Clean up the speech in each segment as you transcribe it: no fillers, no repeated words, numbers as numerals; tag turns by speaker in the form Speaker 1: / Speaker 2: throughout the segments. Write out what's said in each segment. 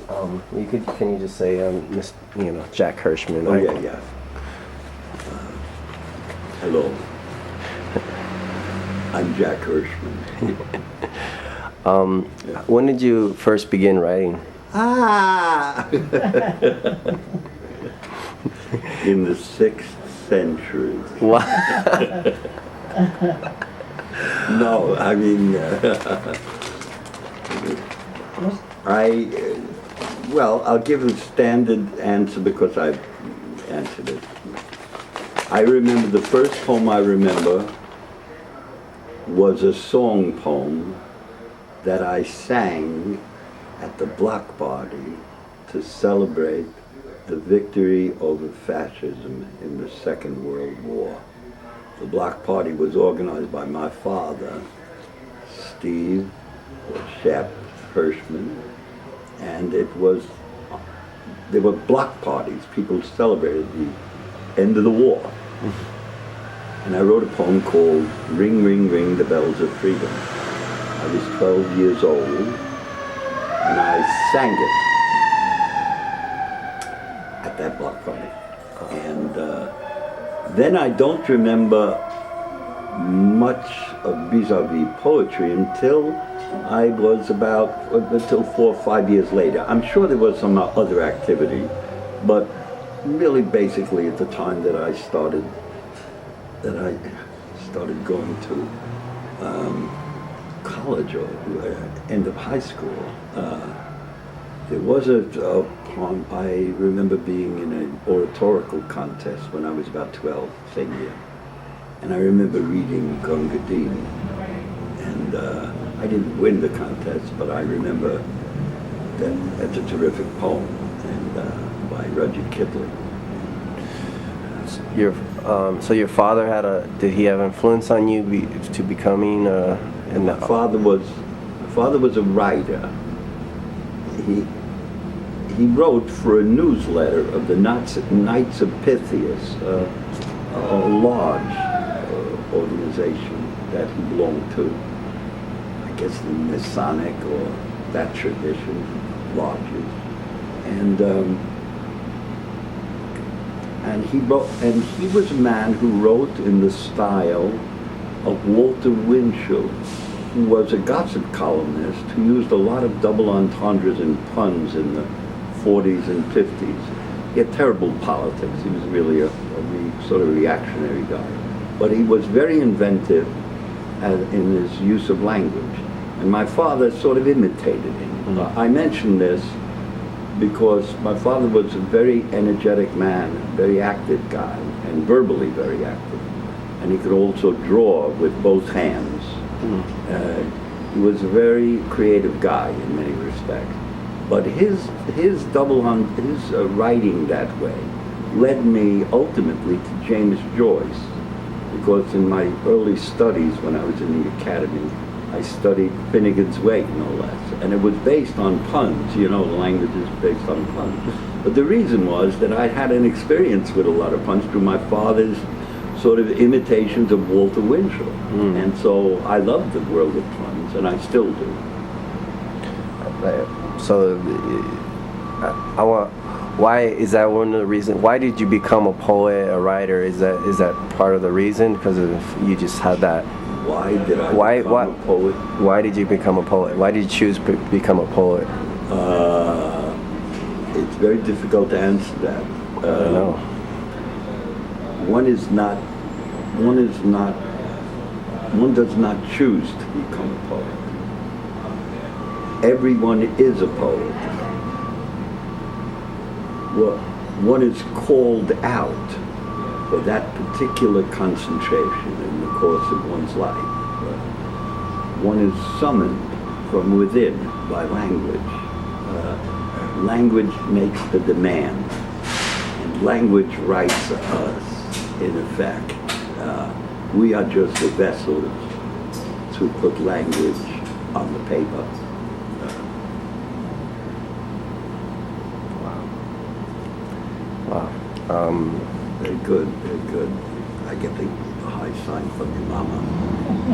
Speaker 1: Can you just say, Jack Hirschman?
Speaker 2: Oh, yeah. Hello. I'm Jack Hirschman.
Speaker 1: When did you first begin writing?
Speaker 2: In the 6th century.
Speaker 1: What?
Speaker 2: No, I mean, I'll give a standard answer because I've answered it. I remember the first poem I remember was a song poem that I sang at the block party to celebrate the victory over fascism in the Second World War. The block party was organized by my father, Steve, or Shep Hirschman, and there were block parties. People celebrated the end of the war. And I wrote a poem called Ring, Ring, Ring the Bells of Freedom. I was 12 years old, and I sang it at that block party. And then I don't remember much of vis-a-vis poetry until I was until 4 or 5 years later. I'm sure there was some other activity, but really basically at the time that I started going to college or end of high school. There was a poem. I remember being in an oratorical contest when I was about 12, same year. And I remember reading Gungadin. And I didn't win the contest, but I remember that that's a terrific poem, and by Rudyard Kipling.
Speaker 1: So your father did he have influence on you to becoming
Speaker 2: My father was a writer. He wrote for a newsletter of the Knights of Pythias, a large organization that he belonged to. I guess the Masonic or that tradition, lodges. And he wrote, and he was a man who wrote in the style of Walter Winchell, who was a gossip columnist who used a lot of double entendres and puns in the 40s and 50s. He had terrible politics. He was really a sort of reactionary guy. But he was very inventive in his use of language. And my father sort of imitated him. Mm-hmm. I mention this because my father was a very energetic man, very active guy, and verbally very active. And he could also draw with both hands. Mm-hmm. He was a very creative guy in many respects. But his writing that way led me ultimately to James Joyce, because in my early studies when I was in the academy, I studied Finnegan's Wake, no less, and it was based on puns. The language is based on puns. But the reason was that I had an experience with a lot of puns through my father's sort of imitations of Walter Winchell. Mm. And so I loved the world of puns, and I still do.
Speaker 1: So, why is that one of the reasons? Why did you become a poet, a writer? Is that part of the reason? Because you just had that.
Speaker 2: Why did I become a poet?
Speaker 1: Why did you become a poet? Why did you choose to become a poet?
Speaker 2: It's very difficult to answer that.
Speaker 1: I know.
Speaker 2: One does not choose to become a poet. Everyone is a poet. Well, one is called out for that particular concentration in the course of one's life. One is summoned from within by language. Language makes the demand, and language writes us, in effect. We are just the vessels to put language on the paper.
Speaker 1: Wow.
Speaker 2: Very good, very good. I get the high sign from your mama.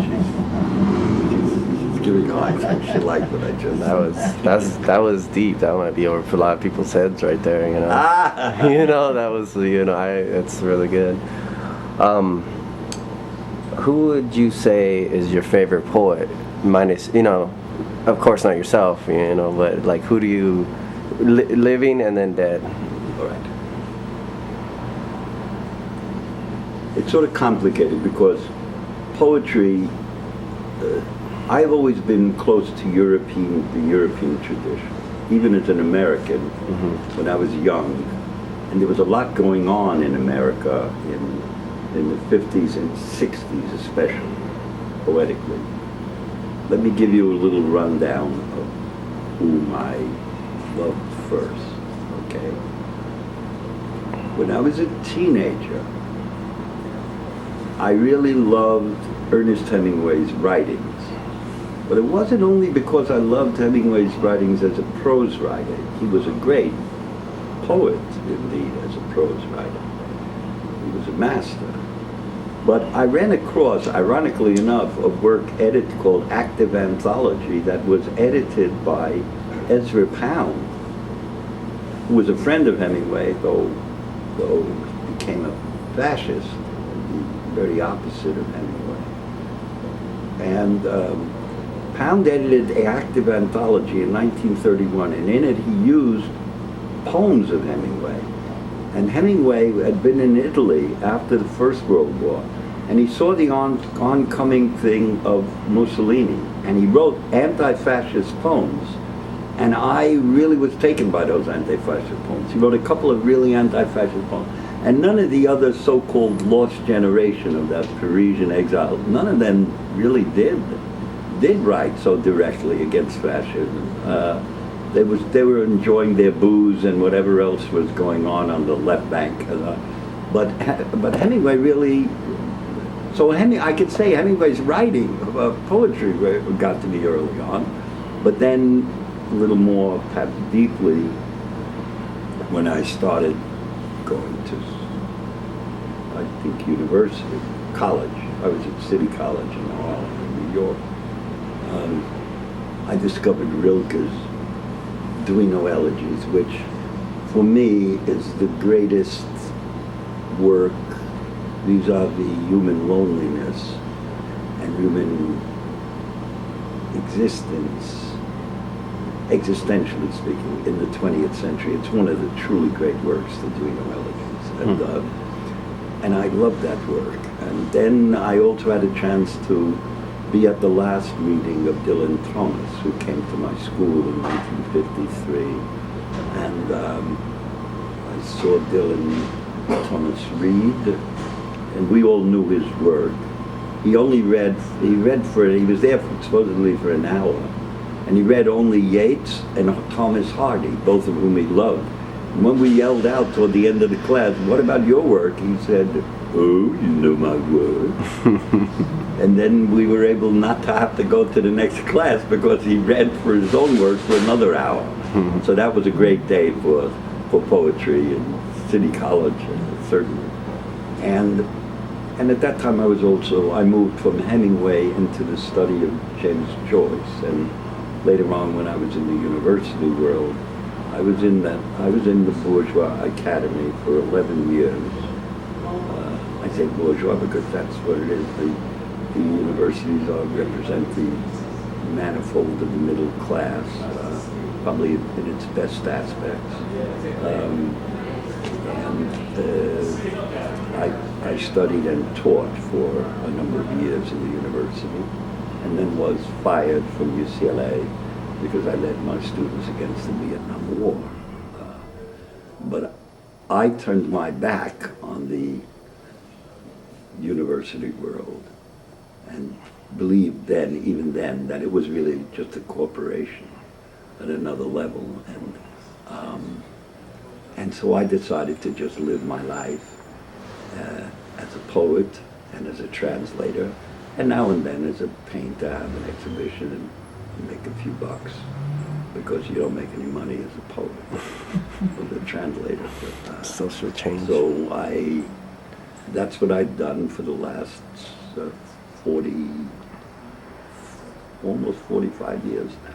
Speaker 2: She's giving high sign. She liked what I just said.
Speaker 1: That was deep. That might be over a lot of people's heads right there. You know. You know, that was it's really good. Who would you say is your favorite poet? Minus, of course not yourself, but like who do you, living and then dead?
Speaker 2: All right. It's sort of complicated because poetry, I've always been close to the European tradition, even as an American, when I was young. And there was a lot going on in America in the 50s and 60s especially, poetically. Let me give you a little rundown of whom I loved first, okay? When I was a teenager, I really loved Ernest Hemingway's writings. But it wasn't only because I loved Hemingway's writings as a prose writer. He was a great poet, indeed, as a prose writer. He was a master. But I ran across, ironically enough, a work called Active Anthology that was edited by Ezra Pound, who was a friend of Hemingway, though he became a fascist, the very opposite of Hemingway. And Pound edited the Active Anthology in 1931, and in it he used poems of Hemingway. And Hemingway had been in Italy after the First World War, and he saw the oncoming thing of Mussolini, and he wrote anti-fascist poems. And I really was taken by those anti-fascist poems. He wrote a couple of really anti-fascist poems. And none of the other so-called lost generation of that Parisian exile, none of them really did write so directly against fascism. They were enjoying their booze and whatever else was going on the left bank. But Hemingway really, I could say Hemingway's writing poetry got to me early on, but then a little more perhaps deeply when I started going to, I think, university, college. I was at City College in Harlem, in New York. I discovered Rilke's Duino Elegies, which for me is the greatest work vis-a-vis human loneliness and human existence, existentially speaking, in the 20th century. It's one of the truly great works, the Duino Elegies. And I love that work. And then I also had a chance to be at the last meeting of Dylan Thomas, who came to my school in 1953. And I saw Dylan Thomas read, and we all knew his work. He was there supposedly for an hour, and he read only Yeats and Thomas Hardy, both of whom he loved. And when we yelled out toward the end of the class, "What about your work?" he said, "Oh, you know my work." And then we were able not to have to go to the next class because he read for his own work for another hour. So that was a great day for poetry in City College, certainly. And at that time I moved from Hemingway into the study of James Joyce. And later on, when I was in the university world, I was in the Bourgeois Academy for 11 years. I say bourgeois because that's what it is. The universities represent the manifold of the middle class, probably in its best aspects. I studied and taught for a number of years in the university, and then was fired from UCLA because I led my students against the Vietnam War. But I turned my back on the university world and believed even then, that it was really just a corporation at another level. And so I decided to just live my life as a poet and as a translator, and now and then as a painter, have an exhibition and make a few bucks, because you don't make any money as a poet or a translator.
Speaker 1: Social change.
Speaker 2: So I that's what I've done for the last 40, almost 45 years now.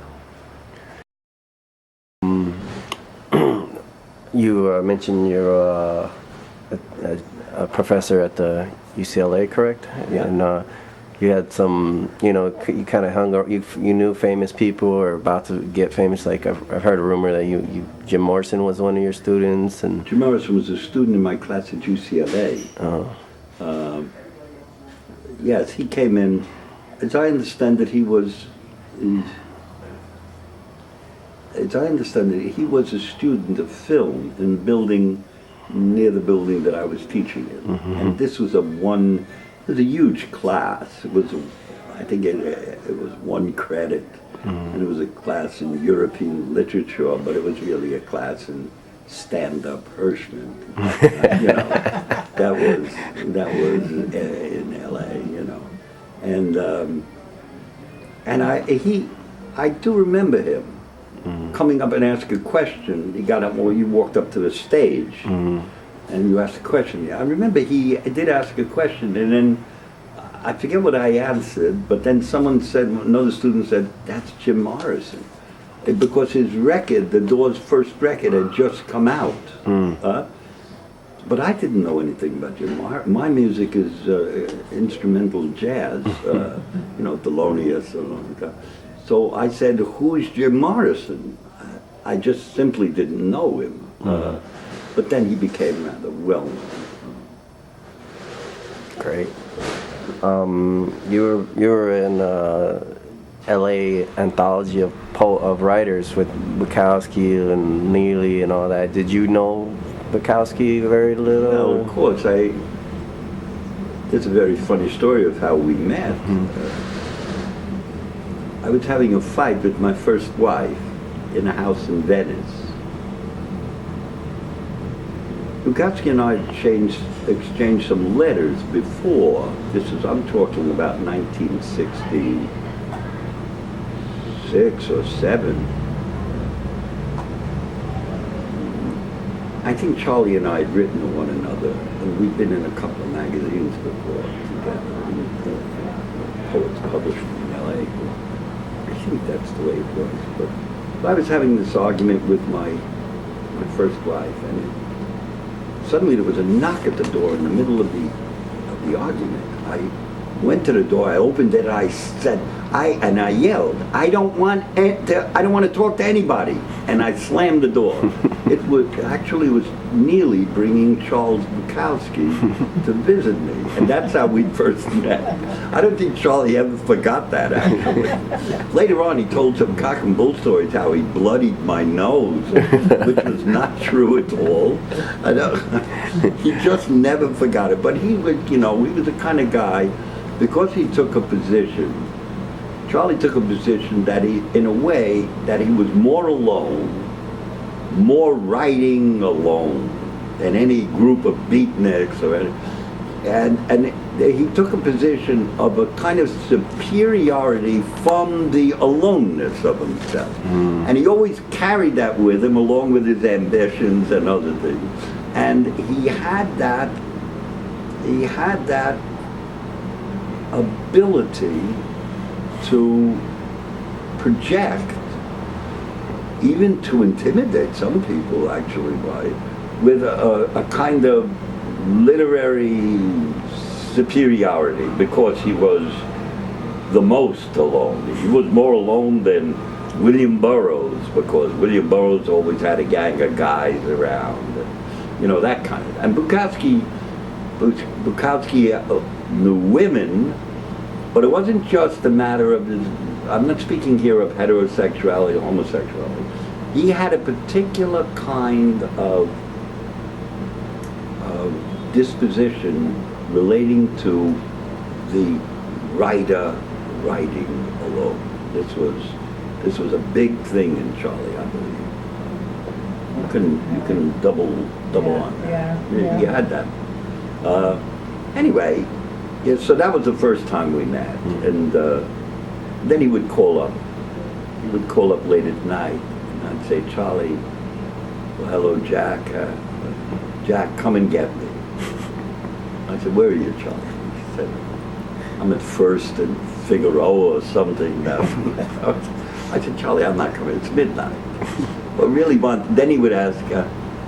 Speaker 1: You mentioned you're a professor at the UCLA, correct?
Speaker 2: Yeah.
Speaker 1: And you had some, you kind of hung around, you knew famous people or about to get famous. Like I've heard a rumor that Jim Morrison was one of your students, and
Speaker 2: Jim Morrison was a student in my class at UCLA.
Speaker 1: Oh.
Speaker 2: Yes, he came in. As I understand it, he was a student of film in the building near the building that I was teaching in.
Speaker 1: Mm-hmm.
Speaker 2: And this was a huge class. It was, I think it was one credit, and it was a class in European literature, but it was really a class in stand-up Hirschman. That was in L.A. And I do remember him coming up and ask a question. He got up, you walked up to the stage, and you asked a question. I remember he did ask a question, and then I forget what I answered, but then another student said, "That's Jim Morrison," because his record, the Doors' first record, had just come out. But I didn't know anything about Jim Morrison. My music is instrumental jazz, Thelonious. So I said, "Who is Jim Morrison?" I just simply didn't know him. But then he became rather well-known.
Speaker 1: Great. You were in L.A. anthology of writers with Bukowski and Neely and all that. Did you know Bukowski very little?
Speaker 2: No, of course. There's a very funny story of how we met. I was having a fight with my first wife in a house in Venice. Bukowski and I exchanged some letters before. I'm talking about 1966 or 7. I think Charlie and I had written to one another, and we'd been in a couple of magazines before together. Poets published in L.A. I think that's the way it was. But I was having this argument with my first wife, and suddenly there was a knock at the door in the middle of the argument. I went to the door, I opened it, I said, I yelled, I don't want to talk to anybody, and I slammed the door. It was Neely bringing Charles Bukowski to visit me, and that's how we first met. I don't think Charlie ever forgot that, actually. Later on, he told some cock and bull stories how he bloodied my nose, which was not true at all. He just never forgot it. But he was the kind of guy, because he took a position. Charlie took a position that he was more alone, more writing alone than any group of beatniks or any, and he took a position of a kind of superiority from the aloneness of himself, and he always carried that with him along with his ambitions and other things, and he had that ability to project, even to intimidate some people, actually, with a kind of literary superiority, because he was the most alone. He was more alone than William Burroughs, because William Burroughs always had a gang of guys around, that kind of. And Bukowski knew women, but it wasn't just a matter of his. I'm not speaking here of heterosexuality or homosexuality. He had a particular kind of disposition relating to the writer writing alone. This was a big thing in Charlie, I believe. You can double on that.
Speaker 3: Yeah.
Speaker 2: He had that. Anyway, yeah, so that was the first time we met, and then he would call up. He would call up late at night, and I'd say, "Charlie, well, hello, Jack. Jack, come and get me." I said, where are you, Charlie? He said, I'm at First and Figaro or something now. I said, Charlie, I'm not coming. It's midnight. But really, then he would ask,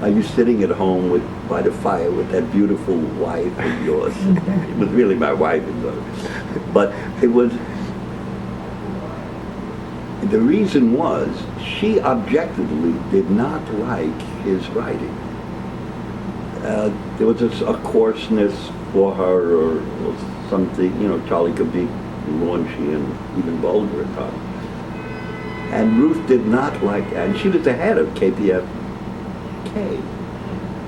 Speaker 2: are you sitting at home by the fire with that beautiful wife of yours? It was really my wife, but it was. The reason was she objectively did not like his writing. There was a coarseness for her, or something. Charlie could be raunchy and even vulgar at times. And Ruth did not like that. And she was the head of KPFK.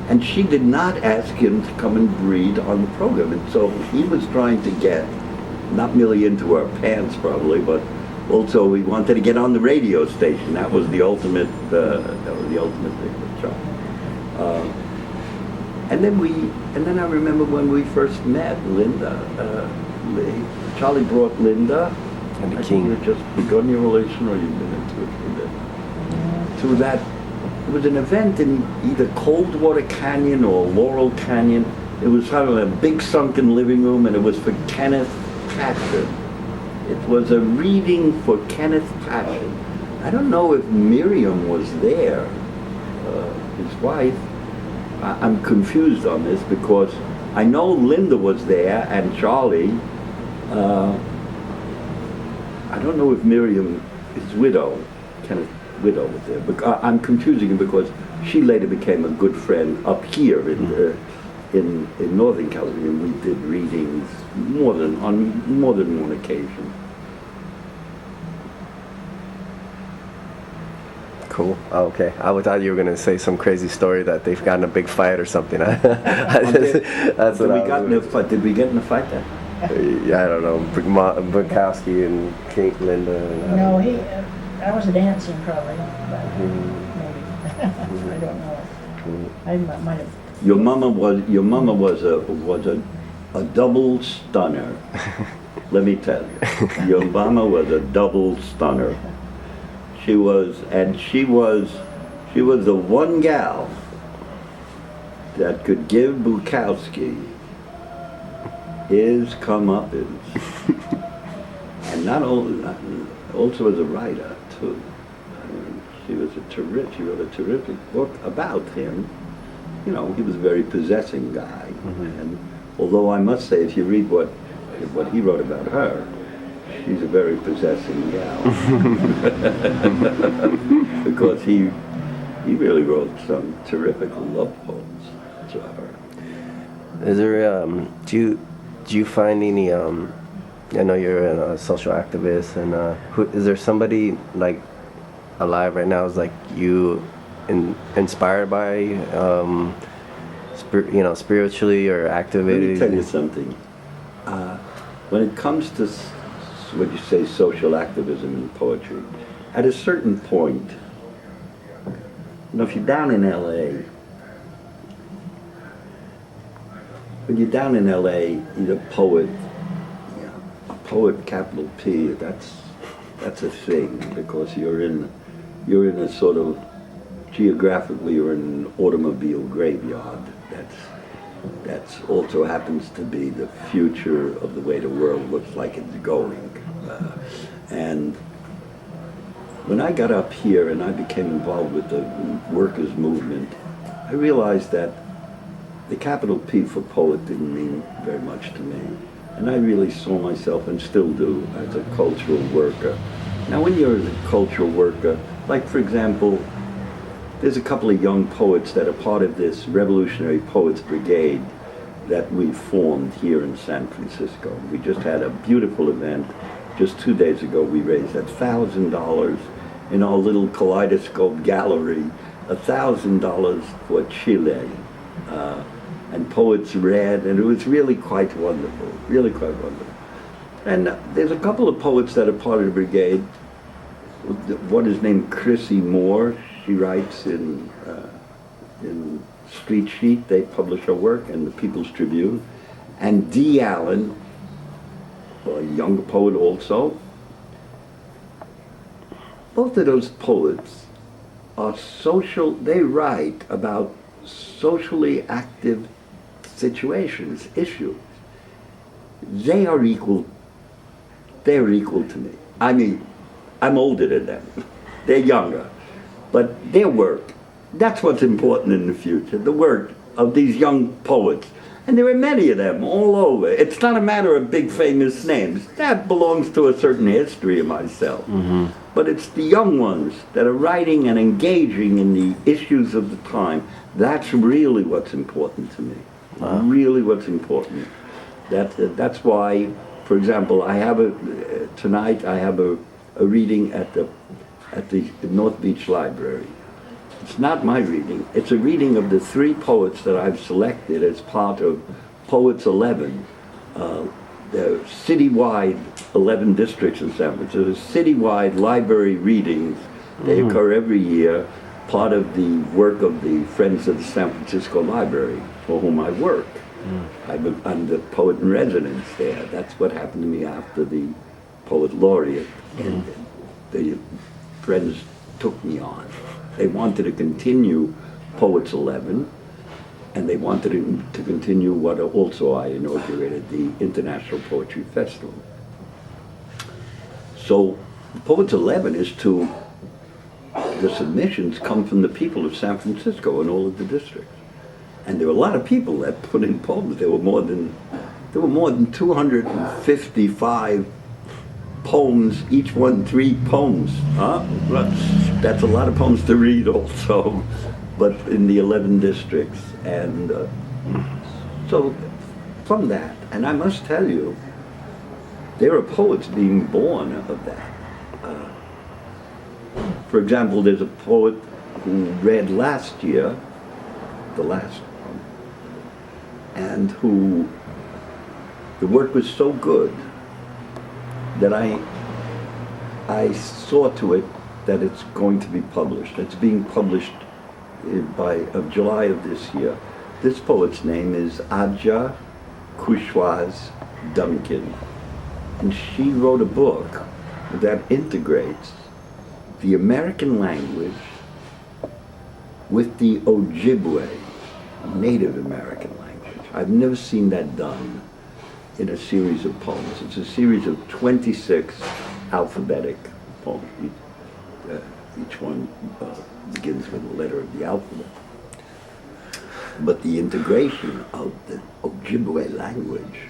Speaker 2: And she did not ask him to come and read on the program. And so he was trying to get, not merely into our pants probably, but also he wanted to get on the radio station. That was the ultimate thing with Charlie. And then I remember when we first met, Linda. Charlie brought Linda.
Speaker 1: And the
Speaker 2: I
Speaker 1: King.
Speaker 2: think you had just begun your relation, or you've been into it for a bit. So that, it was an event in either Coldwater Canyon or Laurel Canyon. It was kind of a big sunken living room, and it was for Kenneth Patchen. It was a reading for Kenneth Patchen. I don't know if Miriam was there, his wife. I'm confused on this because I know Linda was there and Charlie. I don't know if Miriam, his widow, Kenneth's widow, was there. But I'm confusing him because she later became a good friend up here in Northern California. We did readings on more than one occasion.
Speaker 1: Cool. Oh, okay. I thought you were gonna say some crazy story that they've gotten a big fight or something. That's what I was.
Speaker 2: Did we get in a fight then?
Speaker 1: Yeah, I don't know. Bukowski and Kate, Linda. And,
Speaker 3: No, I was dancing probably, but maybe. I don't know. I might have.
Speaker 2: Your mama was a double stunner. Let me tell you, your mama was a double stunner. She was the one gal that could give Bukowski his comeuppance, and not only, also as a writer too. She wrote a terrific book about him. He was a very possessing guy, and although I must say, if you read what he wrote about her, she's a very possessing gal. Because he really wrote some terrific love poems to her.
Speaker 1: Is there do you find any I know you're a social activist, and is there somebody like alive right now is like you inspired by spiritually or activated?
Speaker 2: Let me tell you something. When it comes to what you say, social activism in poetry, at a certain point, if you're down in LA, when you're down in LA, you're a poet, capital P, that's a thing, because you're in a sort of, geographically you're in an automobile graveyard. That's also happens to be the future of the way the world looks like it's going. And when I got up here and I became involved with the workers' movement, I realized that the capital P for poet didn't mean very much to me. And I really saw myself, and still do, as a cultural worker. Now when you're a cultural worker, like for example, there's a couple of young poets that are part of this Revolutionary Poets Brigade that we formed here in San Francisco. We just had a beautiful event. Just 2 days ago, we raised $1,000 in our little kaleidoscope gallery, $1,000 for Chile. And poets read, and it was really quite wonderful, really quite wonderful. And there's a couple of poets that are part of the brigade. One is named Chrissy Moore. She writes in Street Sheet. They publish her work, and the People's Tribune. And Dee Allen, a younger poet also. Both of those poets are social. They write about socially active situations, issues, they are equal. They're equal to me. I mean, I'm older than them. They're younger. But their work, that's what's important in the future, the work of these young poets. And there are many of them all over. It's not a matter of big famous names. That belongs to a certain history of myself. Mm-hmm. But it's the young ones that are writing and engaging in the issues of the time. That's really what's important to me. Wow. Really what's important. That's why, for example, I have tonight I have a reading at the North Beach Library. It's not my reading. It's a reading of the 3 poets that I've selected as part of Poets 11, the citywide 11 districts in San Francisco. Citywide library readings. They occur every year, part of the work of the Friends of the San Francisco Library, for whom I work. I'm the poet in residence there. That's what happened to me after the poet laureate. And the Friends took me on. They wanted to continue Poets 11, and they wanted to continue what also I inaugurated, the International Poetry Festival. So Poets 11 is to, the submissions come from the people of San Francisco and all of the districts. And there were a lot of people that put in poems. There were more than 255 poems, each one 3 poems. That's a lot of poems to read also, but in the 11 districts. And so from that, and I must tell you, there are poets being born of that. For example, there's a poet who read last year, the last one, and who, the work was so good that I saw to it that it's going to be published. It's being published of July of this year. This poet's name is Adja Kushwaz Duncan, and she wrote a book that integrates the American language with the Ojibwe, Native American language. I've never seen that done in a series of poems. It's a series of 26 alphabetic poems. Each one begins with a letter of the alphabet. But the integration of the Ojibwe language,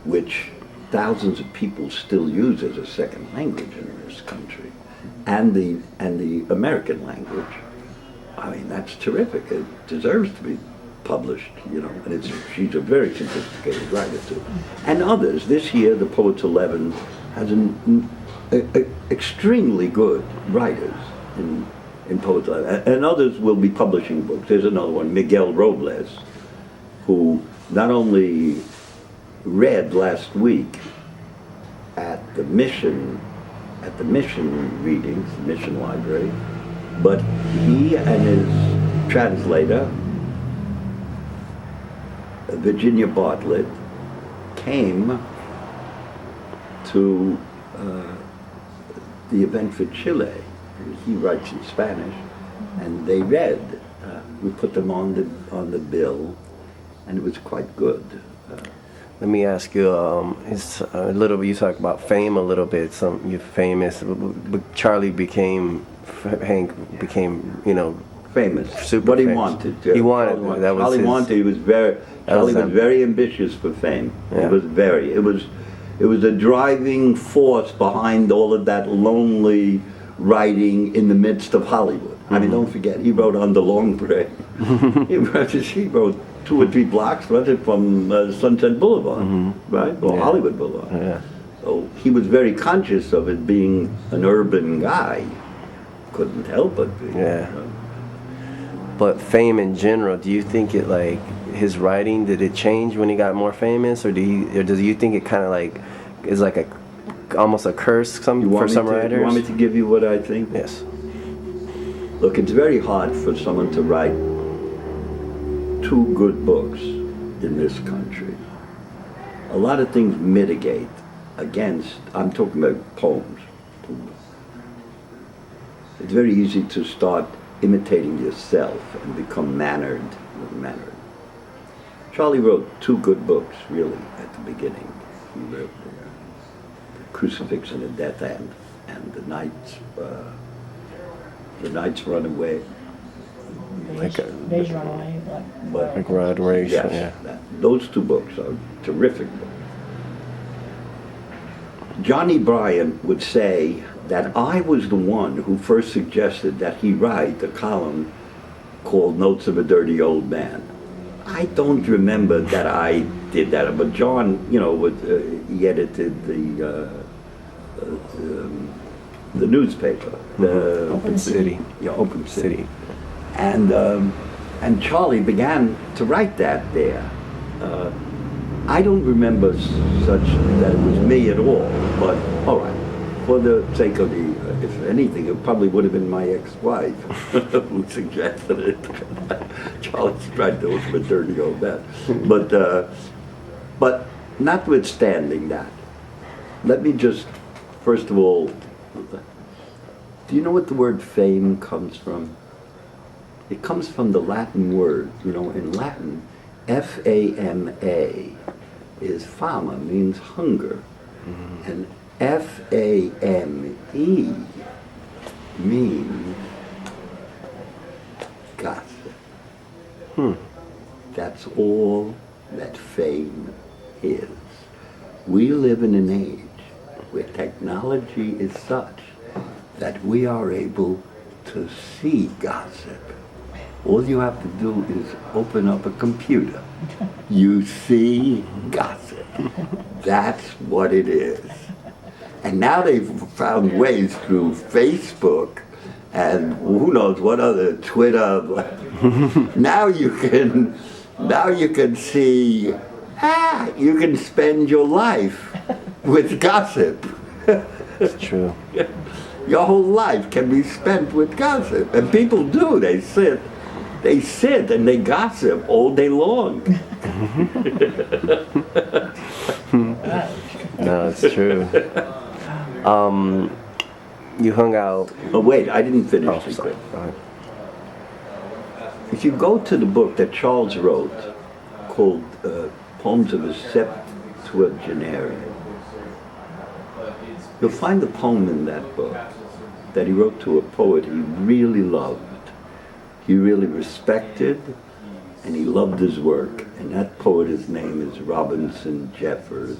Speaker 2: which thousands of people still use as a second language in this country, and the American language, I mean, that's terrific. It deserves to be published, and she's a very sophisticated writer too. And others. This year, the Poets 11 has extremely good writers in Poets 11, and others will be publishing books. There's another one, Miguel Robles, who not only read last week at the Mission readings, the Mission Library, but he and his translator, Virginia Bartlett, came to the event for Chile. He writes in Spanish, and they read. We put them on the bill, and it was quite good.
Speaker 1: Let me ask you, it's a little bit. You talk about fame a little bit. You're famous, but Charlie Hank became,
Speaker 2: famous.
Speaker 1: Super
Speaker 2: what he
Speaker 1: famous.
Speaker 2: wanted.
Speaker 1: He wanted. That was
Speaker 2: Charlie
Speaker 1: his,
Speaker 2: wanted. Charlie was very ambitious for fame.
Speaker 1: Yeah.
Speaker 2: It was a driving force behind all of that lonely writing in the midst of Hollywood. I mean, don't forget, he wrote On the Long Break. he wrote 2 or 3 blocks from Sunset Boulevard, right? Or Hollywood Boulevard.
Speaker 1: Yeah.
Speaker 2: So he was very conscious of it being an urban guy. Couldn't help but be.
Speaker 1: Yeah. But fame in general, do you think it, like, his writing, did it change when he got more famous, or does you think it kind of like is like almost a curse for some writers?
Speaker 2: You want me to give you what I think?
Speaker 1: Yes.
Speaker 2: Look, it's very hard for someone to write 2 good books in this country. A lot of things mitigate against, I'm talking about poems. It's very easy to start imitating yourself and become mannered. Charlie wrote two good books, really, at the beginning. He wrote the Crucifix and the Death End, and the Night's Runaway.
Speaker 3: Days Run Away.
Speaker 2: But
Speaker 1: Like Rod Race.
Speaker 2: yes,
Speaker 1: Yeah.
Speaker 2: those two books are terrific books. Johnny Bryan would say that I was the one who first suggested that he write a column called Notes of a Dirty Old Man. I don't remember that I did that, but John, he edited the newspaper, the
Speaker 3: Open City.
Speaker 2: Yeah, Open City. And Charlie began to write that there. I don't remember such that it was me at all, but all right. For the sake of if anything, it probably would have been my ex-wife who suggested it. Charlie's tried to open a dirty old man. But notwithstanding that, let me just, first of all, do you know what the word fame comes from? It comes from the Latin word, in Latin, F-A-M-A is fama, means hunger. Mm-hmm. And F-A-M-E means gossip. That's all that fame is. We live in an age where technology is such that we are able to see gossip. All you have to do is open up a computer. You see gossip. That's what it is. And now they've found ways through Facebook and who knows what other, Twitter. Now you can see, you can spend your life with gossip.
Speaker 1: It's true.
Speaker 2: Your whole life can be spent with gossip. And people do, they sit and they gossip all day long.
Speaker 1: No, it's true. You hung out.
Speaker 2: Oh wait, I didn't finish
Speaker 1: Oh,
Speaker 2: the
Speaker 1: sorry.
Speaker 2: quick.
Speaker 1: Go ahead.
Speaker 2: If you go to the book that Charles wrote called Poems of a Septuagenarian, you'll find a poem in that book that he wrote to a poet he really loved, he really respected, and he loved his work. And that poet, his name is Robinson Jeffers.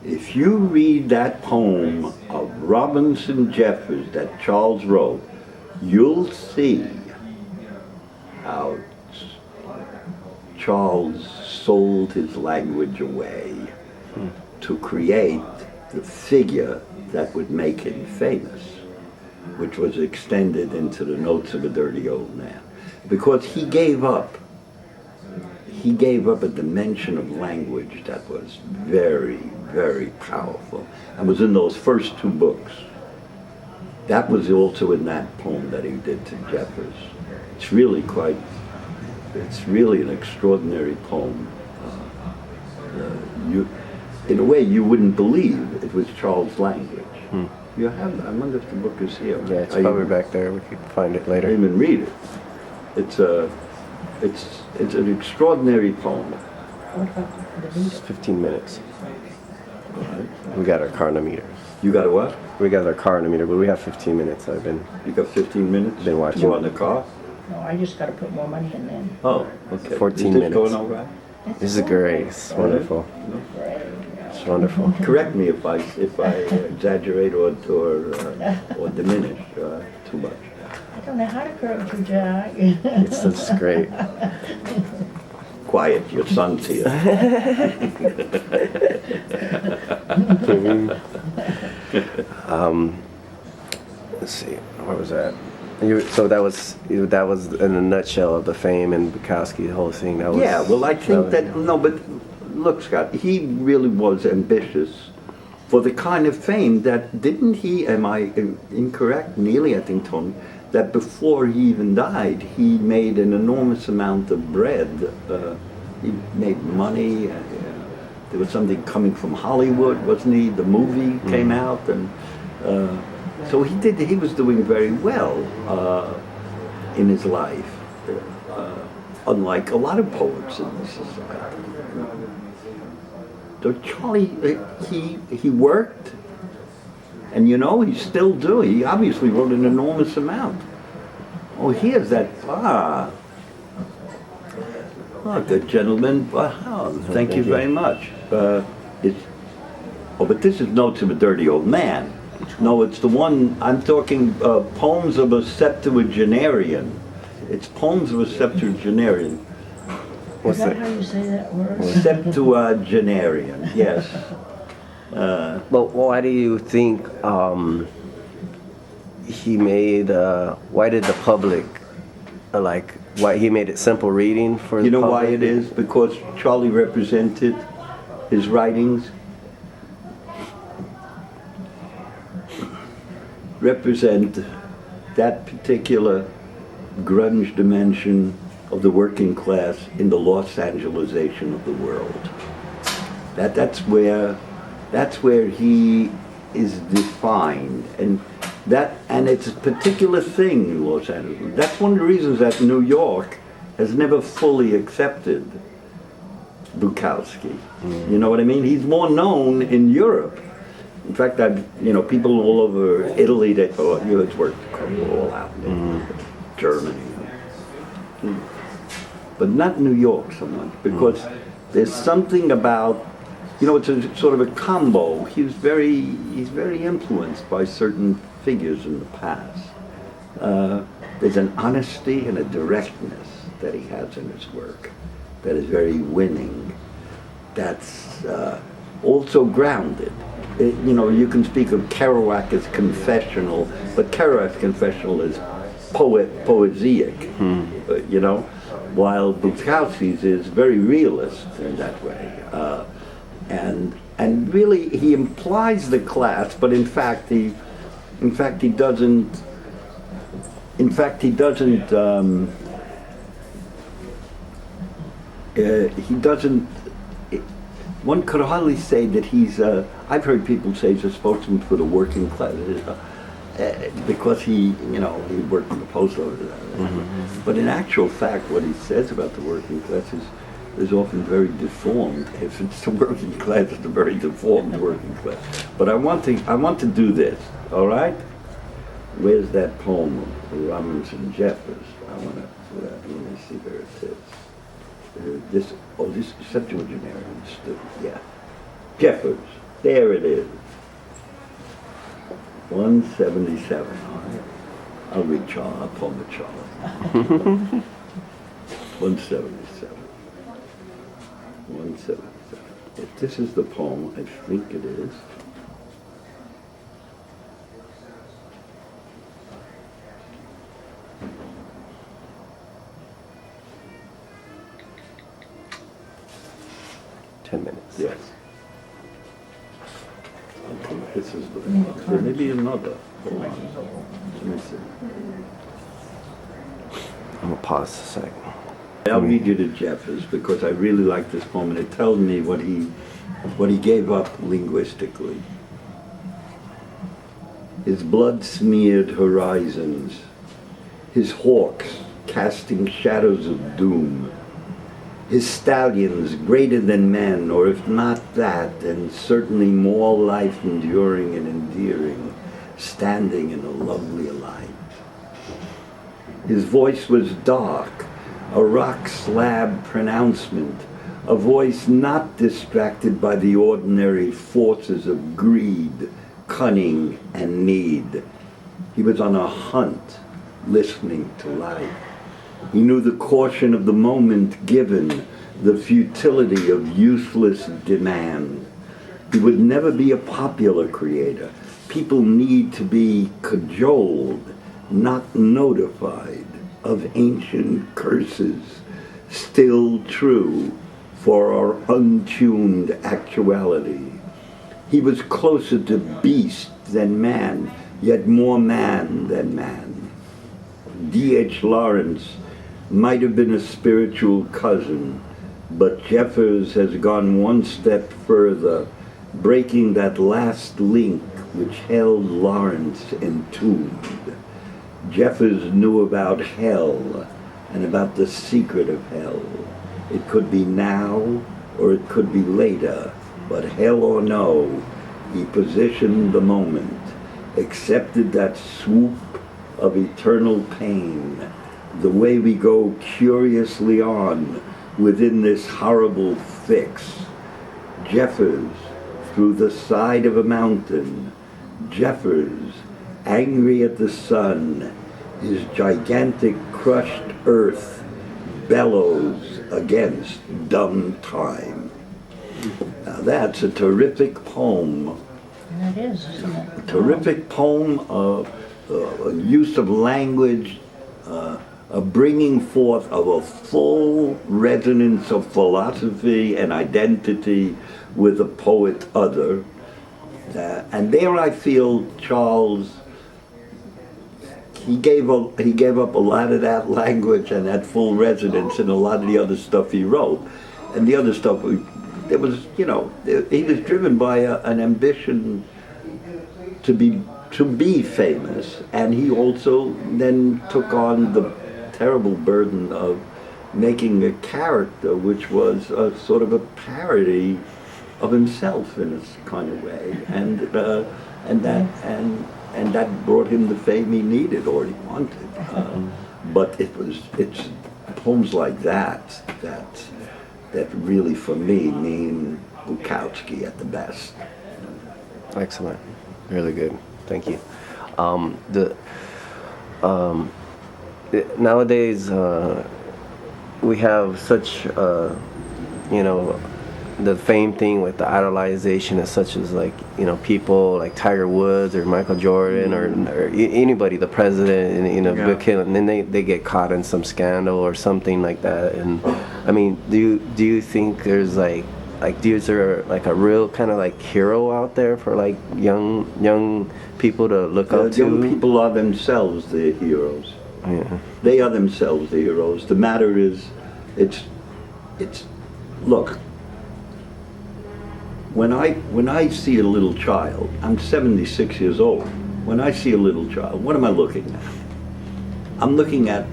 Speaker 2: If you read that poem of Robinson Jeffers that Charles wrote, you'll see how Charles sold his language away to create the figure that would make him famous, which was extended into the Notes of a Dirty Old Man. Because he gave up a dimension of language that was very, very powerful, and was in those first two books. That was also in that poem that he did to Jeffers. It's really an extraordinary poem. In a way, you wouldn't believe it was Charles' language. You have that. I wonder if the book is here.
Speaker 1: Yeah, it's probably back there. We could find it
Speaker 2: I
Speaker 1: later.
Speaker 2: didn't even read it. It's an extraordinary poem.
Speaker 3: What about the
Speaker 1: It's
Speaker 3: needle?
Speaker 1: 15 minutes. We got our chronometer.
Speaker 2: You got a what?
Speaker 1: We got our chronometer, but we have 15 minutes. I've been.
Speaker 2: You got 15 minutes?
Speaker 1: Been watching.
Speaker 2: You on the car?
Speaker 3: No, I just gotta put more money in then.
Speaker 2: Oh, okay.
Speaker 1: 14
Speaker 2: is this
Speaker 1: minutes.
Speaker 2: going all right?
Speaker 1: This is great. It's wonderful. It's wonderful.
Speaker 2: Correct me if I exaggerate or diminish too much.
Speaker 3: I don't know how to correct you, Jack.
Speaker 1: It's great.
Speaker 2: Quiet, your son's here.
Speaker 1: Let's see. Where was that? So that was in a nutshell of the fame and Bukowski, the whole thing. That was.
Speaker 2: Yeah, well, I think but look, Scott, he really was ambitious for the kind of fame that, didn't he, am I incorrect? Neely, I think, told me, that before he even died, he made an enormous amount of bread. He made money. There was something coming from Hollywood, wasn't he? The movie came out, and so he was doing very well in his life. unlike a lot of poets in this society. So Charlie, he worked, and you know, he still do. He obviously wrote an enormous amount. Oh, here's that, good gentleman. Wow, thank you very much. But this is Notes of a Dirty Old Man. No, it's the one, I'm talking Poems of a Septuagenarian. It's Poems of a Septuagenarian.
Speaker 3: Is that how you say that word?
Speaker 2: Septuagenarian, yes.
Speaker 1: But why do you think he made? Why did the public why he made it simple reading for the
Speaker 2: You know
Speaker 1: public?
Speaker 2: why it is? Because Charlie represented his writings. Represent that particular grunge dimension of the working class in the Los Angelesization of the world. That's where he is defined, and it's a particular thing in Los Angeles. That's one of the reasons that New York has never fully accepted Bukowski. You know what I mean? He's more known in Europe. In fact, people all over Italy, they thought, his work all out in Germany. But not New York so much, because there's something about, it's a sort of a combo. He's very influenced by certain figures in the past. There's an honesty and a directness that he has in his work that is very winning. That's also grounded. You can speak of Kerouac as confessional, but Kerouac's confessional is poetic, while Bukowski's is very realist in that way. And really he implies the class, but in fact he doesn't one could hardly say that he's I've heard people say he's a spokesman for the working class because he worked in the post office. But in actual fact, what he says about the working class is often very deformed. If it's the working class, it's a very deformed working class. But I want to do this. All right? Where's that poem of Robinson Jeffers? Let me see where it is. This is Septuagenarian. Yeah. Jeffers. There it is. 177. I'll read Charlie. I'll poem to Charlie. 177. 177. If this is the poem, I think it is. Yes. Okay, this is there may be another. Hold on. Let me see.
Speaker 1: I'm gonna pause a second.
Speaker 2: I'll read you to Jeffers because I really like this poem, and it tells me what he gave up linguistically. His blood-smeared horizons, his hawks casting shadows of doom, his stallions greater than men, or if not that, then certainly more life-enduring and endearing, standing in a lovely light. His voice was dark, a rock slab pronouncement, a voice not distracted by the ordinary forces of greed, cunning, and need. He was on a hunt, listening to life. He knew the caution of the moment given, the futility of useless demand. He would never be a popular creator. People need to be cajoled, not notified, of ancient curses, still true for our untuned actuality. He was closer to beast than man, yet more man than man. D.H. Lawrence might have been a spiritual cousin, but Jeffers has gone one step further, breaking that last link which held Lawrence entombed. Jeffers knew about hell, and about the secret of hell. It could be now or it could be later, but hell or no, he positioned the moment, accepted that swoop of eternal pain, the way we go curiously on within this horrible fix. Jeffers, through the side of a mountain, Jeffers, angry at the sun, his gigantic crushed earth bellows against dumb time. Now that's a terrific poem.
Speaker 3: And it is, isn't it?
Speaker 2: A terrific poem of use of language, a bringing forth of a full resonance of philosophy and identity with the poet other. And there I feel Charles, he gave up a lot of that language and that full resonance in a lot of the other stuff he wrote. And the other stuff, there was, you know, he was driven by an ambition to be famous, and he also then took on the terrible burden of making a character which was a sort of a parody of himself in a kind of way, and that brought him the fame he needed or he wanted. But it's poems like that really, for me, mean Bukowski at the best.
Speaker 1: Excellent. Really good. Thank you. Nowadays, we have such, you know, the fame thing with the idolization is such as, like, you know, people like Tiger Woods or Michael Jordan or anybody, the president, and, you know, Bill Clinton, and then they get caught in some scandal or something like that. And I mean, do you think there's is there like a real kind of like hero out there for like young people to look up to?
Speaker 2: Young people are themselves the heroes.
Speaker 1: Yeah.
Speaker 2: They are themselves the heroes. The matter is, it's look. When I see a little child, I'm 76 years old. When I see a little child, what am I looking at? I'm looking at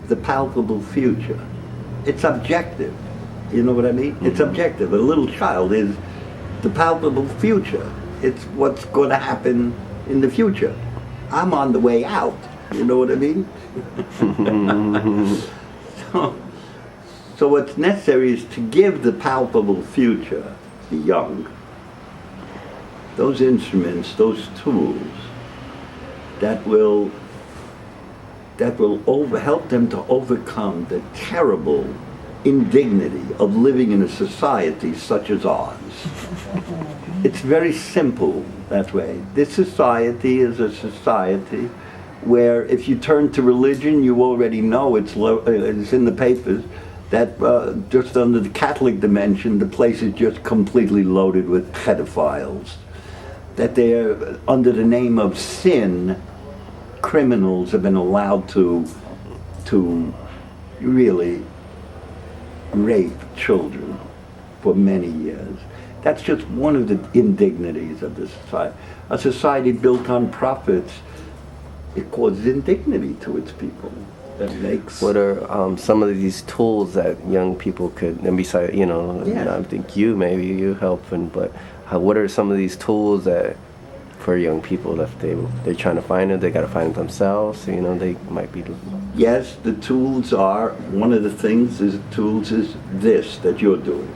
Speaker 2: the palpable future. It's objective. You know what I mean? It's objective. A little child is the palpable future. It's what's going to happen in the future. I'm on the way out. You know what I mean? So what's necessary is to give the palpable future the young those instruments, those tools that will help them to overcome the terrible indignity of living in a society such as ours. It's very simple that way. This society is a society where if you turn to religion, you already know it's in the papers that just under the Catholic dimension, the place is just completely loaded with pedophiles. That they're, under the name of sin, criminals have been allowed to really rape children for many years. That's just one of the indignities of the society. A society built on profits, it causes indignity to its people. That makes...
Speaker 1: What are some of these tools that young people could, and besides, you know,
Speaker 2: Yeah.
Speaker 1: I think you help, but what are some of these tools that for young people that they're trying to find it, they got to find it themselves, you know, they might be...
Speaker 2: Yes, the tools are, one of the things is this that you're doing.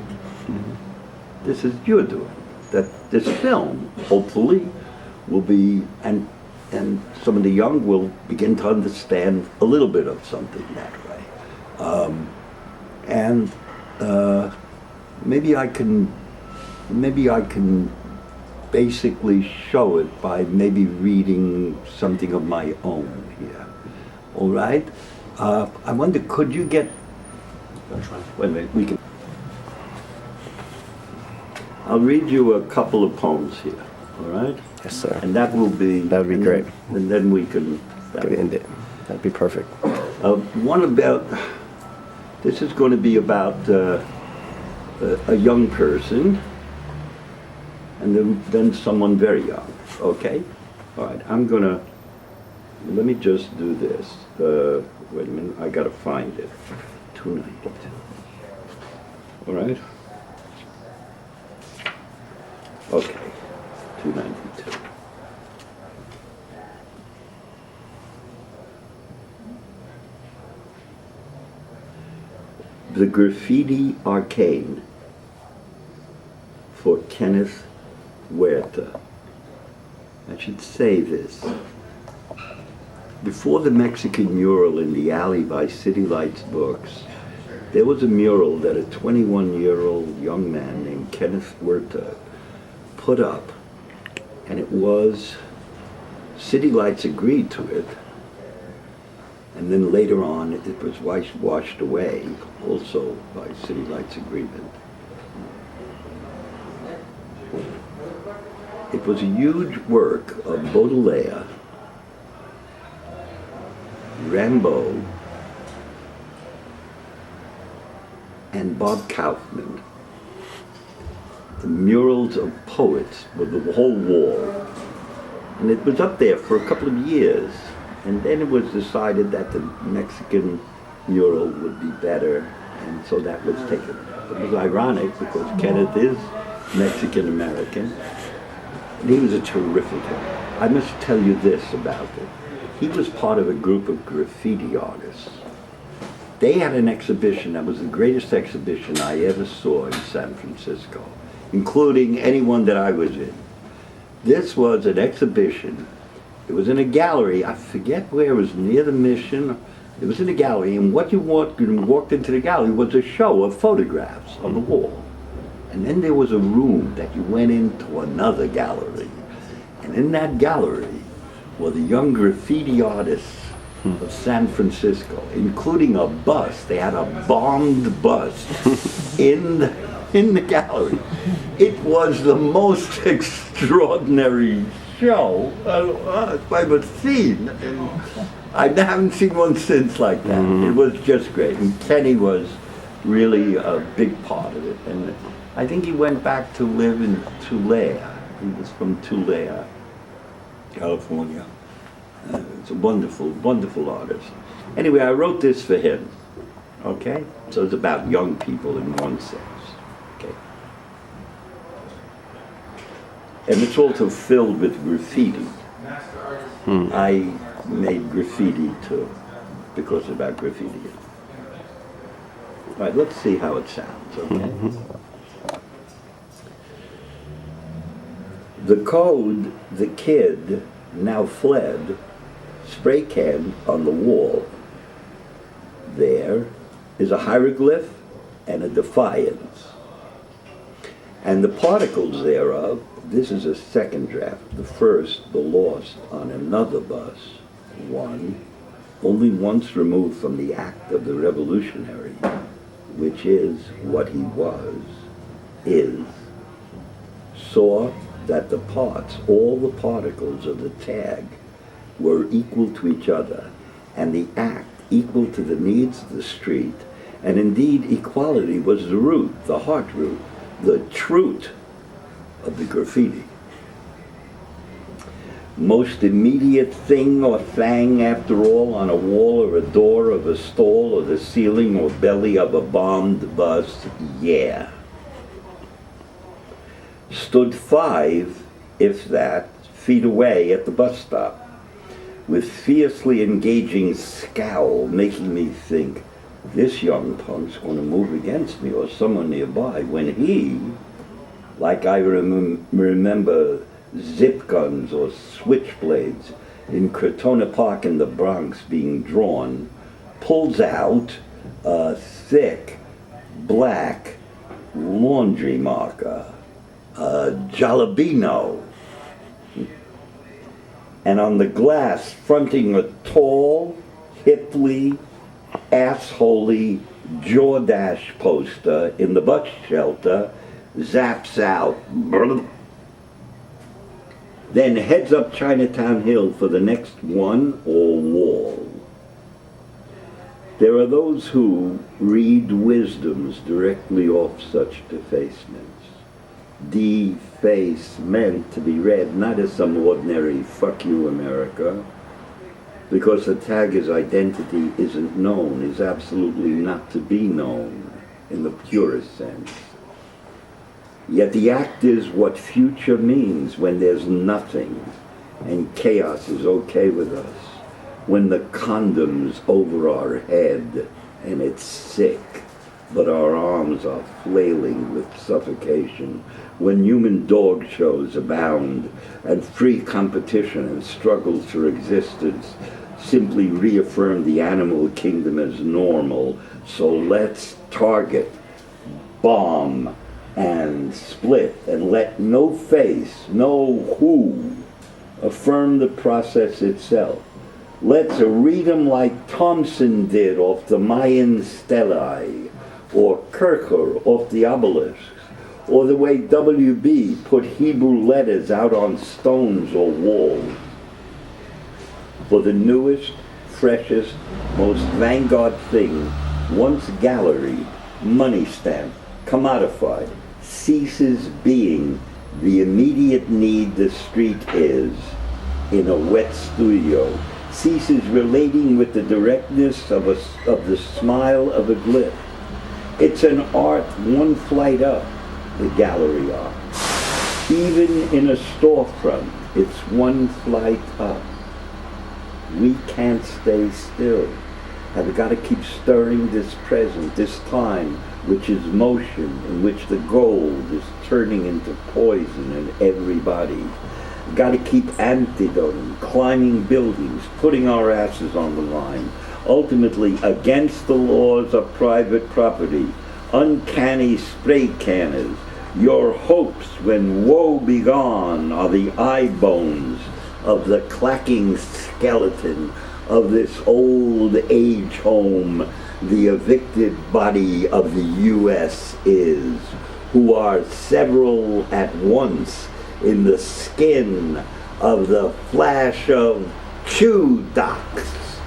Speaker 2: Mm-hmm. This is you're doing. That this film, hopefully, will be, and some of the young will begin to understand a little bit of something that way. Maybe I can basically show it by maybe reading something of my own here. All right? I wonder, could you get... Wait a minute, we can... I'll read you a couple of poems here, all right?
Speaker 1: Yes, sir.
Speaker 2: And that will be...
Speaker 1: That would be great.
Speaker 2: And then we can...
Speaker 1: Could end it. That'd be perfect.
Speaker 2: One about... This is going to be about a young person, and then someone very young, okay? All right, I'm gonna... Let me just do this. Wait a minute, I gotta find it. 292. All right? Okay, 292. The Graffiti Arcane for Kenneth Huerta. I should say this. Before the Mexican mural in the alley by City Lights Books, there was a mural that a 21-year-old young man named Kenneth Huerta put up, and it was, City Lights agreed to it, and then later on it was washed away, also by City Lights agreement. It was a huge work of Baudelaire, Rimbaud, and Bob Kaufman. The murals of poets with the whole wall. And it was up there for a couple of years. And then it was decided that the Mexican mural would be better, and so that was taken. It was ironic because Kenneth is Mexican-American, and he was a terrific one. I must tell you this about it. He was part of a group of graffiti artists. They had an exhibition that was the greatest exhibition I ever saw in San Francisco, including anyone that I was in. This was an exhibition. It was in a gallery. I forget where. It was near the Mission. It was in a gallery, and what you walked into the gallery was a show of photographs on the wall. And then there was a room that you went into another gallery. And in that gallery were the young graffiti artists of San Francisco, including a bus. They had a bombed bus in the gallery. It was the most extraordinary show I've ever seen. And I haven't seen one since like that. It was just great. And Kenny was really a big part of it. And I think he went back to live in Tulare. He was from Tulare, California. It's a wonderful, wonderful artist. Anyway, I wrote this for him, okay? So it's about young people in one sense, okay? And it's also filled with graffiti. I made graffiti too, because it's about graffiti. All right, let's see how it sounds, okay? The code, the kid, now fled, spray can on the wall. There is a hieroglyph and a defiance. And the particles thereof, this is a second draft. The first, the lost on another bus, one, only once removed from the act of the revolutionary, which is what he was, is, saw that the parts, all the particles of the tag, were equal to each other, and the act equal to the needs of the street, and indeed equality was the root, the heart root, the truth of the graffiti. Most immediate thing or thing, after all, on a wall or a door of a stall or the ceiling or belly of a bombed bus, yeah. Stood 5, if that, feet away at the bus stop, with fiercely engaging scowl, making me think, this young punk's going to move against me or someone nearby, when he, like I remember zip guns or switchblades in Crotona Park in the Bronx being drawn, pulls out a thick black laundry marker, Jalabino, and on the glass fronting a tall, hipply, assholey Jordache poster in the bus shelter, zaps out, then heads up Chinatown Hill for the next one or wall. There are those who read wisdoms directly off such defacements. Deface meant to be read not as some ordinary fuck you America, because the tagger's identity isn't known, is absolutely not to be known in the purest sense. Yet the act is what future means when there's nothing, and chaos is okay with us, when the condom's over our head and it's sick, but our arms are flailing with suffocation, when human dog shows abound and free competition and struggles for existence simply reaffirm the animal kingdom as normal. So let's target, bomb, and split, and let no face, no who, affirm the process itself. Let's read them like Thompson did off the Mayan stelae, or Kircher off the obelisks, or the way W.B. put Hebrew letters out on stones or walls. For the newest, freshest, most vanguard thing, once galleried, money stamped, commodified, ceases being the immediate need the street is in a wet studio, ceases relating with the directness of the smile of a glyph. It's an art one flight up, the gallery art. Even in a storefront, it's one flight up. We can't stay still. Have got to keep stirring this present, this time, which is motion, in which the gold is turning into poison in everybody. Got to keep antidoting, climbing buildings, putting our asses on the line, ultimately against the laws of private property, uncanny spray canners. Your hopes when woe begone are the eye bones of the clacking skeleton of this old age home the evicted body of the U.S. is, who are several at once in the skin of the flash of chew docks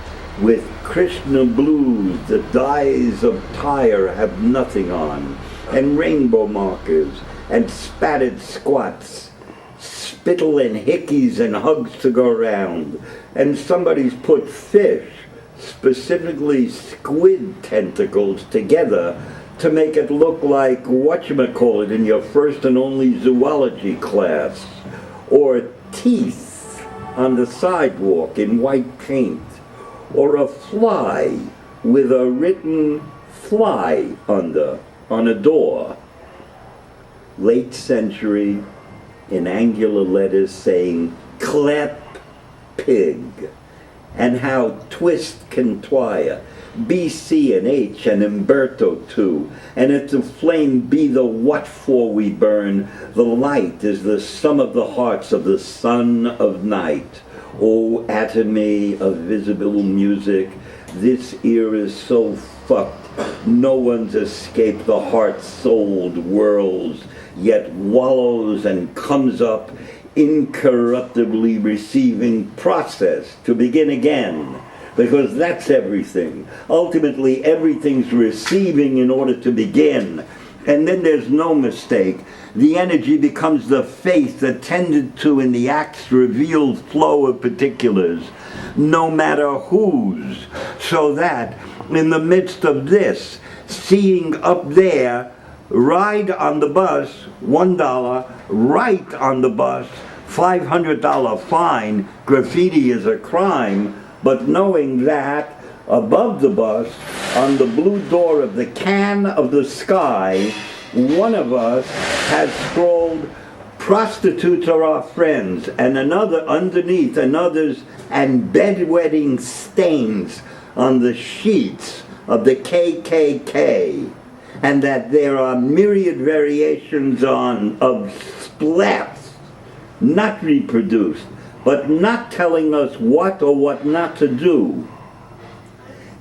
Speaker 2: with Krishna blues, the dyes of Tyre have nothing on, and rainbow markers, and spattered squats, spittle and hickeys and hugs to go round, and somebody's put fish, specifically squid tentacles, together to make it look like whatchamacallit in your first and only zoology class, or teeth on the sidewalk in white paint, or a fly with a written fly under on a door. Late century in angular letters saying clep pig, and how twist can twire, BC and H and Umberto too, and if the flame be the what for we burn, the light is the sum of the hearts of the son of night. O atomy of visible music, this ear is so fucked, no one's escaped the heart-souled whirls, yet wallows and comes up incorruptibly receiving process to begin again, because that's everything. Ultimately, everything's receiving in order to begin. And then there's no mistake. The energy becomes the faith attended to in the act's revealed flow of particulars, no matter whose. So that, in the midst of this, seeing up there, ride on the bus, $1, write on the bus, $500 fine, graffiti is a crime, but knowing that above the bus, on the blue door of the can of the sky, one of us has scrolled, prostitutes are our friends, and another underneath, another's, and bedwetting stains on the sheets of the KKK, and that there are myriad variations of splaps, not reproduced, but not telling us what or what not to do.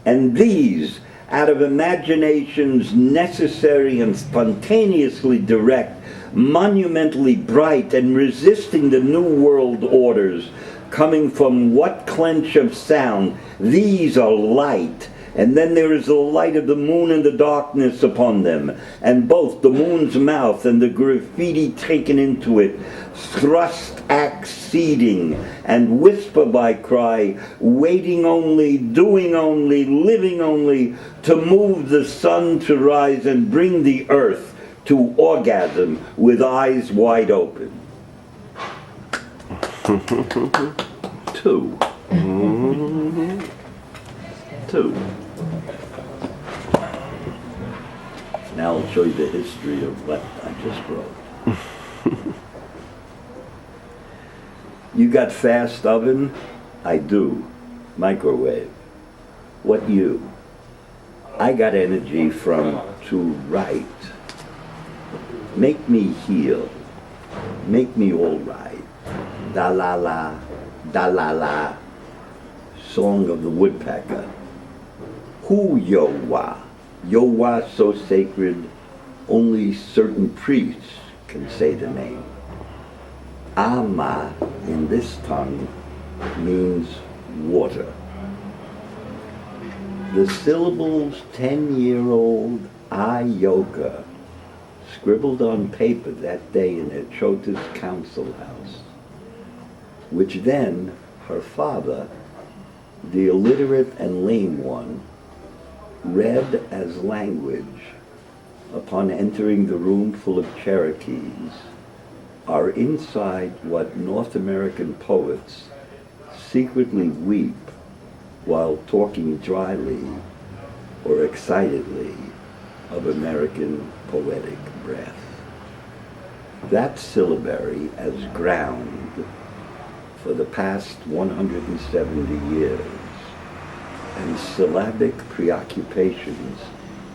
Speaker 2: And these, out of imaginations necessary and spontaneously direct, monumentally bright and resisting the new world orders, coming from what clench of sound, these are light. And then there is the light of the moon and the darkness upon them, and both the moon's mouth and the graffiti taken into it, thrust acts succeeding, and whisper by cry, waiting only, doing only, living only, to move the sun to rise and bring the earth to orgasm with eyes wide open. Two. Two. Now I'll show you the history of what I just wrote. You got fast oven? I do. Microwave. What you? I got energy from to write. Make me heal. Make me all right. Da la la, da la la. Song of the woodpecker. Hu yo wa. Yo wa so sacred, only certain priests can say the name. Ama in this tongue means water. The syllables 10-year-old Ayoka scribbled on paper that day in her Chota's council house, which then her father, the illiterate and lame one, read as language upon entering the room full of Cherokees, are inside what North American poets secretly weep while talking dryly or excitedly of American poetic breath. That syllabary as ground for the past 170 years, and syllabic preoccupations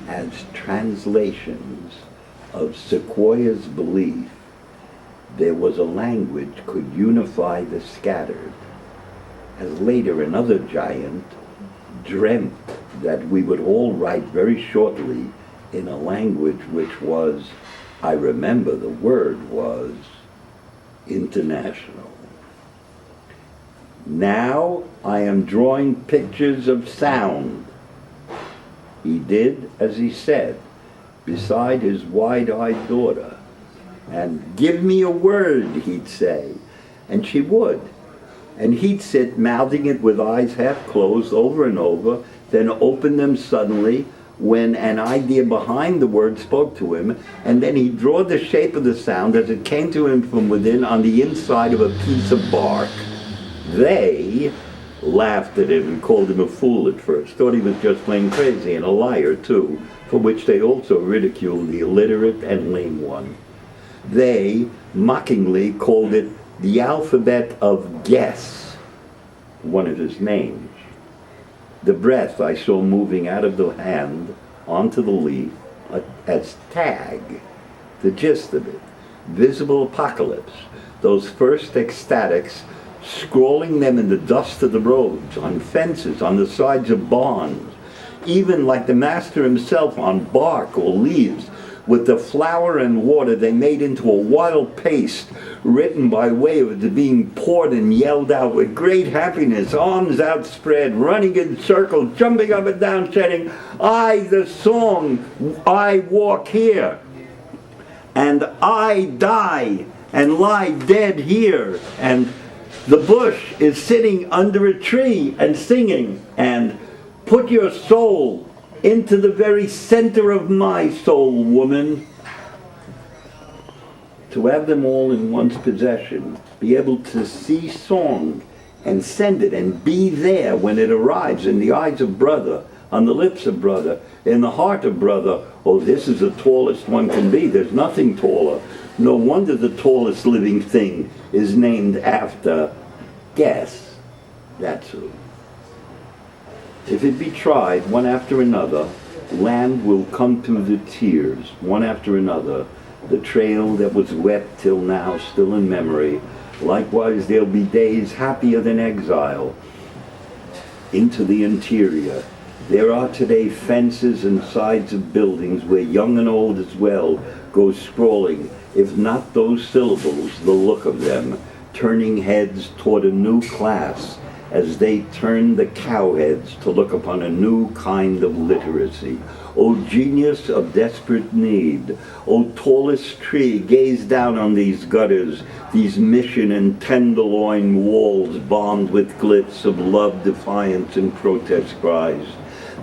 Speaker 2: as translations of Sequoia's belief there was a language could unify the scattered, as later another giant dreamt that we would all write very shortly in a language which was, I remember the word was, international. Now I am drawing pictures of sound. He did as he said, beside his wide-eyed daughter. And give me a word, he'd say, and she would. And he'd sit mouthing it with eyes half closed over and over, then open them suddenly when an idea behind the word spoke to him, and then he'd draw the shape of the sound as it came to him from within on the inside of a piece of bark. They laughed at him and called him a fool at first, thought he was just plain crazy, and a liar too, for which they also ridiculed the illiterate and lame one. They mockingly called it the alphabet of guess, one of his names. The breath I saw moving out of the hand onto the leaf as tag, the gist of it, visible apocalypse, those first ecstatics, scrawling them in the dust of the roads, on fences, on the sides of barns, even like the master himself on bark or leaves. With the flour and water they made into a wild paste, written by way of it being poured and yelled out with great happiness, arms outspread, running in circles, jumping up and down, shouting, I, the song, I walk here, and I die and lie dead here, and the bush is sitting under a tree and singing, and put your soul into the very center of my soul, woman. To have them all in one's possession, be able to see song and send it and be there when it arrives in the eyes of brother, on the lips of brother, in the heart of brother. Oh, this is the tallest one can be. There's nothing taller. No wonder the tallest living thing is named after, guess, that's who. If it be tried one after another, land will come to the tears, one after another, the trail that was wet till now still in memory. Likewise there'll be days happier than exile. Into the interior, there are today fences and sides of buildings where young and old as well go scrawling, if not those syllables, the look of them, turning heads toward a new class, as they turn the cowheads to look upon a new kind of literacy. O genius of desperate need, O tallest tree, gaze down on these gutters, these mission and tenderloin walls bombed with glyphs of love, defiance, and protest cries.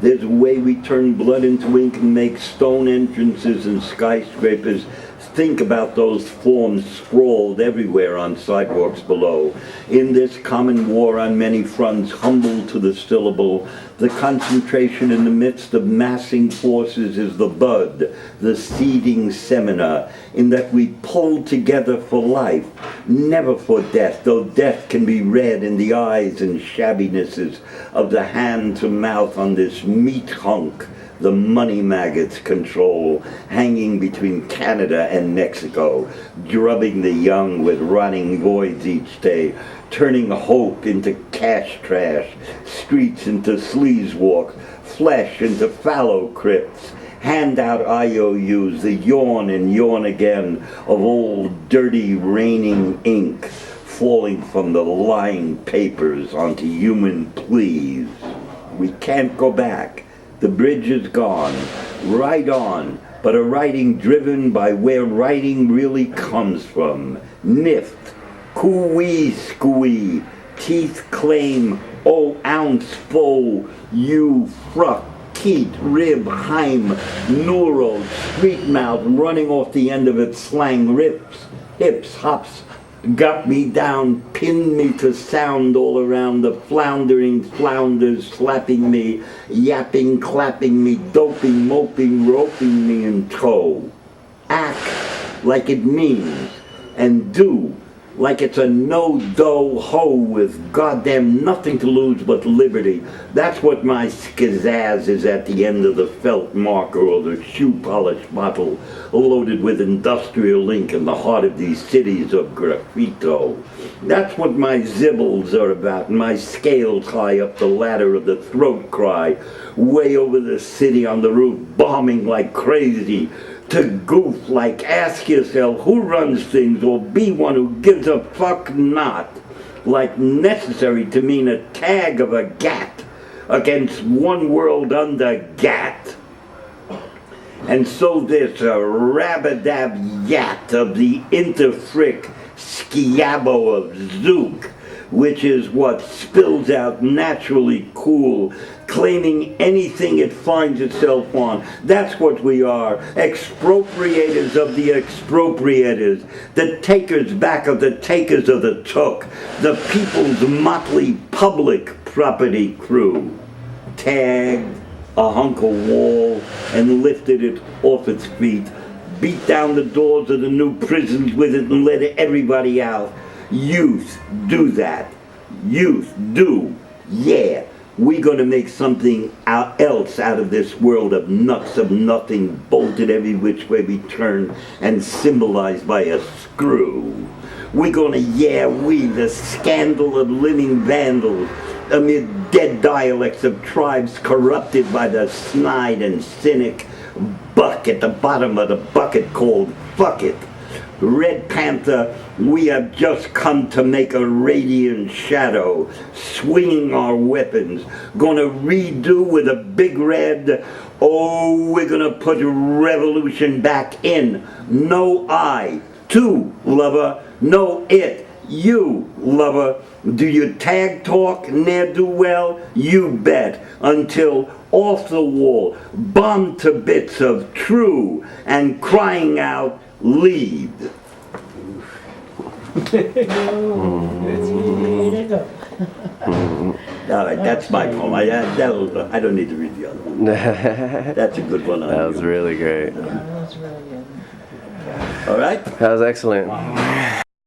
Speaker 2: There's a way we turn blood into ink and make stone entrances and skyscrapers. Think about those forms sprawled everywhere on sidewalks below. In this common war on many fronts, humble to the syllable, the concentration in the midst of massing forces is the bud, the seeding seminar, in that we pull together for life, never for death, though death can be read in the eyes and shabbinesses of the hand to mouth on this meat hunk the money maggots control, hanging between Canada and Mexico, drubbing the young with rotting voids each day, turning hope into cash trash, streets into sleazewalk, flesh into fallow crypts, hand out IOUs, the yawn and yawn again of old dirty raining ink falling from the lying papers onto human pleas. We can't go back. The bridge is gone. Write on, but a writing driven by where writing really comes from. Nift, coo-wee, squee, teeth claim, oh ounce foe, you fruck, keat, rib, heim, neuro, street mouth running off the end of its slang rips, hips, hops, got me down, pinned me to sound all around, the floundering flounders slapping me, yapping, clapping me, doping, moping, roping me in tow. Act like it means, and do like it's a no-do-ho with goddamn nothing to lose but liberty. That's what my schizzazz is at the end of the felt marker or the shoe polish bottle loaded with industrial ink in the heart of these cities of graffito. That's what my zibbles are about, and my scales high up the ladder of the throat cry, way over the city on the roof, bombing like crazy, to goof like ask yourself who runs things or be one who gives a fuck not, like necessary to mean a tag of a gat against one world under gat. And so there's a rabadab yat of the interfrick skiabo of zook, which is what spills out naturally cool, claiming anything it finds itself on. That's what we are, expropriators of the expropriators, the takers back of the takers of the took, the people's motley public property crew. Tagged a hunk of wall and lifted it off its feet, beat down the doors of the new prisons with it and let everybody out. Youth, do that. Youth, do. Yeah. We're going to make something else out of this world of nuts of nothing, bolted every which way we turn and symbolized by a screw. We're going to, weave the scandal of living vandals amid dead dialects of tribes corrupted by the snide and cynic buck at the bottom of the bucket called fuck it. Red Panther, we have just come to make a radiant shadow, swinging our weapons, gonna redo with a big red, oh, we're gonna put revolution back in. No I, too, lover, no it, you, lover. Do you tag talk, ne'er-do-well? You bet, until off the wall, bombed to bits of true, and crying out, lead.
Speaker 3: Way to go.
Speaker 2: All right, that's my poem. I don't need to read the other one. That's a good one.
Speaker 1: That was really great.
Speaker 3: Yeah, that's really good.
Speaker 2: All right?
Speaker 1: That was excellent.